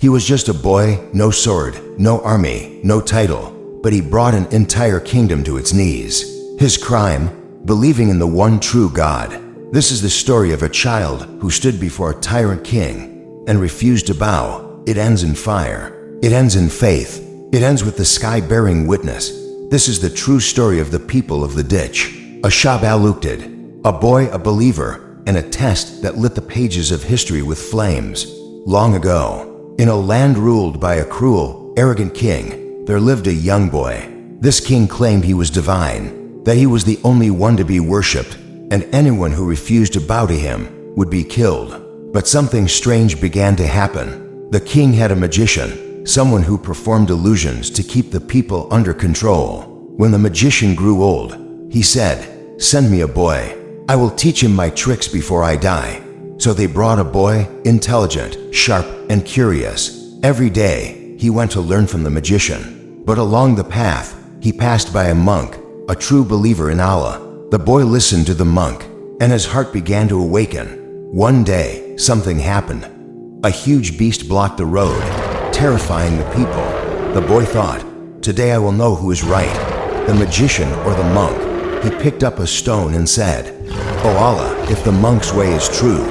He was just a boy, no sword, no army, no title, but he brought an entire kingdom to its knees. His crime? Believing in the one true God. This is the story of a child who stood before a tyrant king and refused to bow. It ends in fire. It ends in faith. It ends with the sky bearing witness. This is the true story of the people of the ditch. Ashab al-Ukhdud, a boy, a believer, and a test that lit the pages of history with flames. Long ago, in a land ruled by a cruel, arrogant king, there lived a young boy. This king claimed he was divine, that he was the only one to be worshipped, and anyone who refused to bow to him would be killed. But something strange began to happen. The king had a magician, someone who performed illusions to keep the people under control. When the magician grew old, he said, "Send me a boy. I will teach him my tricks before I die." So they brought a boy, intelligent, sharp, and curious. Every day, he went to learn from the magician. But along the path, he passed by a monk, a true believer in Allah. The boy listened to the monk, and his heart began to awaken. One day, something happened. A huge beast blocked the road, terrifying the people. The boy thought, "Today I will know who is right, the magician or the monk." He picked up a stone and said, "Oh Allah, if the monk's way is true,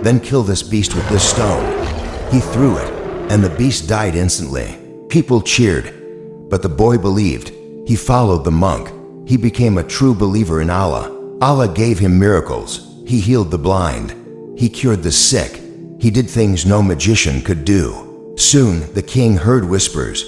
then kill this beast with this stone." He threw it, and the beast died instantly. People cheered, but the boy believed. He followed the monk. He became a true believer in Allah. Allah gave him miracles. He healed the blind. He cured the sick. He did things no magician could do. Soon, the king heard whispers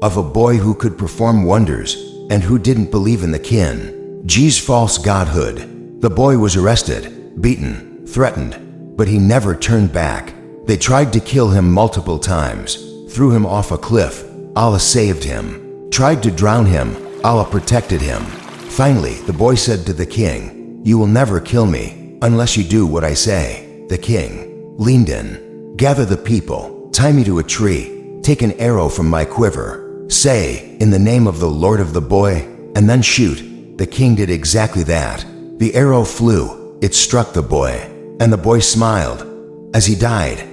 of a boy who could perform wonders and who didn't believe in the king's false godhood. The boy was arrested, beaten, threatened, but he never turned back. They tried to kill him multiple times, threw him off a cliff. Allah saved him. Tried to drown him. Allah protected him. Finally, the boy said to the king, "You will never kill me unless you do what I say." The king leaned in. "Gather the people, tie me to a tree, take an arrow from my quiver, say, 'In the name of the Lord of the boy,' and then shoot." The king did exactly that. The arrow flew. It struck the boy, and the boy smiled as he died.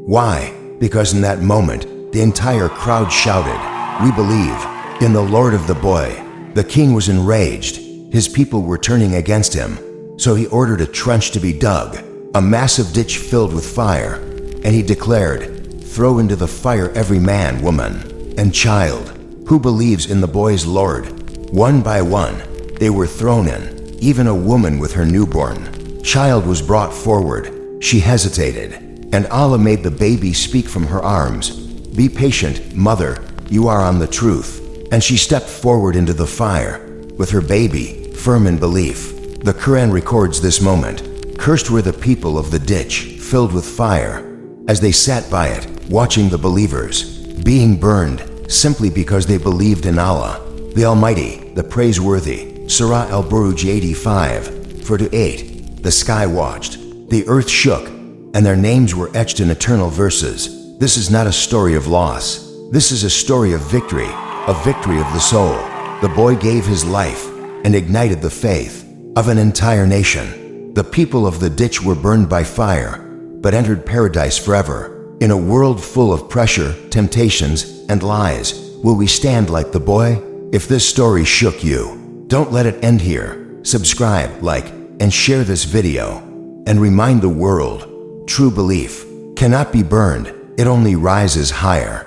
Why? Because in that moment, the entire crowd shouted, "We believe in the Lord of the boy." The king was enraged. His people were turning against him, so he ordered a trench to be dug, a massive ditch filled with fire, and he declared, "Throw into the fire every man, woman, and child who believes in the boy's Lord." One by one, they were thrown in. Even a woman with her newborn child was brought forward. She hesitated, and Allah made the baby speak from her arms. "Be patient, mother, you are on the truth." And she stepped forward into the fire, with her baby, firm in belief. The Quran records this moment. Cursed were the people of the ditch, filled with fire, as they sat by it, watching the believers being burned, simply because they believed in Allah, the Almighty, the Praiseworthy. Surah Al-Buruj 85, 4-8. The sky watched, the earth shook, and their names were etched in eternal verses. This is not a story of loss. This is a story of victory of the soul. The boy gave his life and ignited the faith of an entire nation. The people of the ditch were burned by fire, but entered paradise forever. In a world full of pressure, temptations, and lies, will we stand like the boy? If this story shook you, don't let it end here. Subscribe, like, and share this video. And remind the world, true belief cannot be burned, it only rises higher.